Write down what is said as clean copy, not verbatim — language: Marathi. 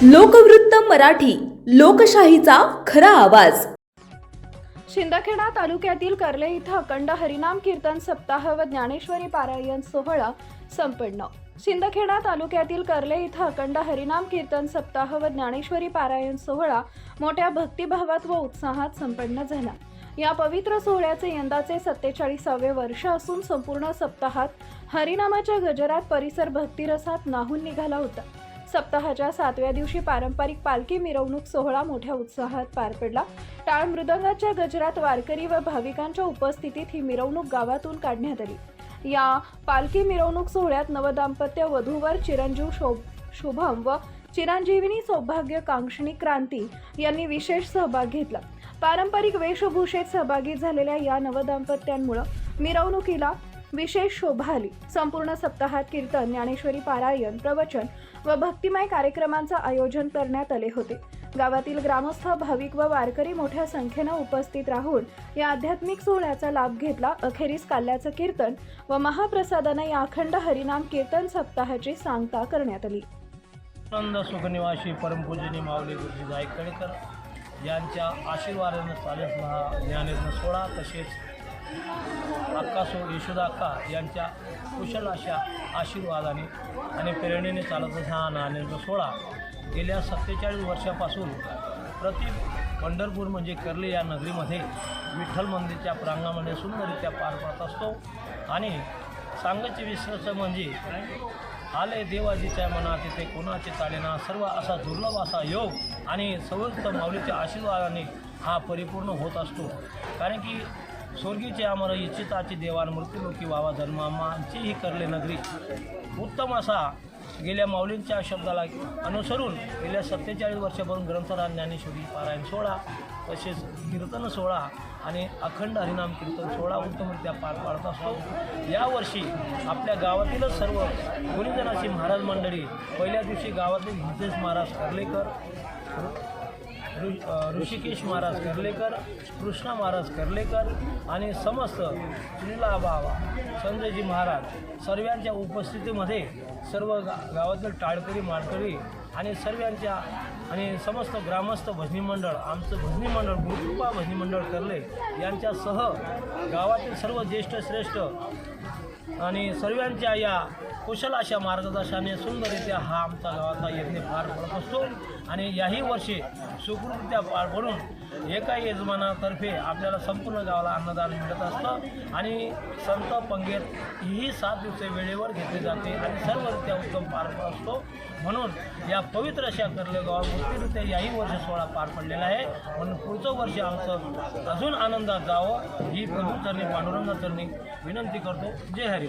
लोकवृत्त मराठी, लोकशाहीचा खरा आवाज। शिंदखेडा तालुक्यातील कर्ले इथं अखंड हरिनाम कीर्तन सप्ताह व ज्ञानेश्वरी पारायण सोहळा संपन्न। शिंदखेडा तालुक्यातील कर्ले इथं अखंड हरिनाम कीर्तन सप्ताह व ज्ञानेश्वरी पारायण सोहळा मोठ्या भक्तिभावात व उत्साहात संपन्न झाला। या पवित्र सोहळ्याचे यंदाचे 47वे वर्ष असून संपूर्ण सप्ताहात हरिनामाच्या गजरात परिसर भक्तिरसात न्हाऊन निघाला होता। सप्ताहाच्या 7व्या दिवशी पारंपरिक पालखी मिरवणूक सोहळा मोठ्या उत्साहात पार पडला। टाळ मृदंगाच्या गजरात वारकरी व भाविकांच्या उपस्थितीत ही मिरवणूक गावातून काढण्यात आली। या पालखी मिरवणूक सोहळ्यात नवदाम्पत्य वधूवर चिरंजीव शुभम व चिरंजीविनी सौभाग्य कांक्षणी क्रांती यांनी विशेष सहभाग घेतला। पारंपरिक वेशभूषेत सहभागी झालेल्या या नवदाम्पत्यांमुळे मिरवणुकीला विशेष शोभा आली। संपूर्ण सप्ताहात कीर्तन, ज्ञानेश्वरी पारायण, प्रवचन व भक्तिमय कार्यक्रमांचे आयोजन करण्यात आले होते। गावातील ग्रामस्थ, भाविक व वारकरी मोठ्या संख्येने उपस्थित राहून या आध्यात्मिक सोहळ्याचा लाभ घेतला। अखेरीस काल्याचं कीर्तन व महाप्रसादाने या अखंड हरिनाम कीर्तन सप्ताहाची सांगता करण्यात आली। आनंद सुखनिवासी परमपूजनीय माऊली गुरुजी जायकडेकर यांच्या आशीर्वादाने चालत हा ज्ञानेश्वर सोहळा, तसेच अक्का यशोदा अक्का यांच्या कुशल अशा आशीर्वादाने आणि प्रेरणेने चालत हा ज्ञानेश्वर सोहळा गेल्या 47 वर्षापासून प्रति पंढरपूर म्हणजे कर्ले या नगरीमध्ये विठ्ठल मंदिरच्या प्रांगणामध्ये सुंदररित्या पार पडत असतो। आणि सांगायचे विशेष म्हणजे आले देवाजीच्या मनात तिथे कोणाचे चालेना, सर्व असा दुर्लभ असा योग आणि सर्वच माऊलीच्या आशीर्वादाने हा परिपूर्ण होत असतो। कारण की स्वर्गीचे अमर इच्छिताची देवान मृत्यूलोकी व्हावा जन्मामांची ही कर्ले नगरी उत्तम असा गेल्या माऊलींच्या शब्दाला अनुसरून गेल्या 47 वर्षापासून ग्रंथराज ज्ञानेश्वरी पारायण सोहळा, तसेच कीर्तन सोहळा आणि अखंड हरिनाम कीर्तन सोहळा उत्तमरित्या पार पाडत असतो। यावर्षी आपल्या गावातीलच सर्व गुणीजनाची महाराज मंडळी पहिल्या दिवशी गावातील हितेश महाराज कर्लेकर, ऋषिकेश महाराज कर्लेकर, कृष्णा महाराज कर्लेकर आणि समस्त सुनीला बाबा, संजयजी महाराज सर्वांच्या उपस्थितीमध्ये सर्व गावातील टाळकरी, माळकरी आणि सर्वांच्या आणि समस्त ग्रामस्थ भजनी मंडळ, आमचं भजनी मंडळ गुरुकृपा भजनी मंडळ कर्ले यांच्यासह गावातील सर्व ज्येष्ठ श्रेष्ठ आणि सर्वांच्या या कुशल अशा मार्गदर्शनाने सुंदररित्या हा आमचा गावाचा यज्ञ पार पडत असतो। आणि याही वर्षी सुखरूपरित्या पार पडून एका यजमानातर्फे आपल्याला संपूर्ण गावाला अन्नदान मिळत असतं आणि संत पंगत ही 7 दिवसे वेळेवर घेतली जाते आणि सर्वरित्या उत्तम पार पडत असतो। म्हणून या पवित्र अशा कर्ले गावात मूर्तीरित्या याही वर्ष सोहळा पार पडलेला आहे। म्हणून पुढचं वर्ष आमचं अजून आनंदात जावं ही प्रभूचरणी, पांडुरंगाचरणी विनंती करतो। जय हरी।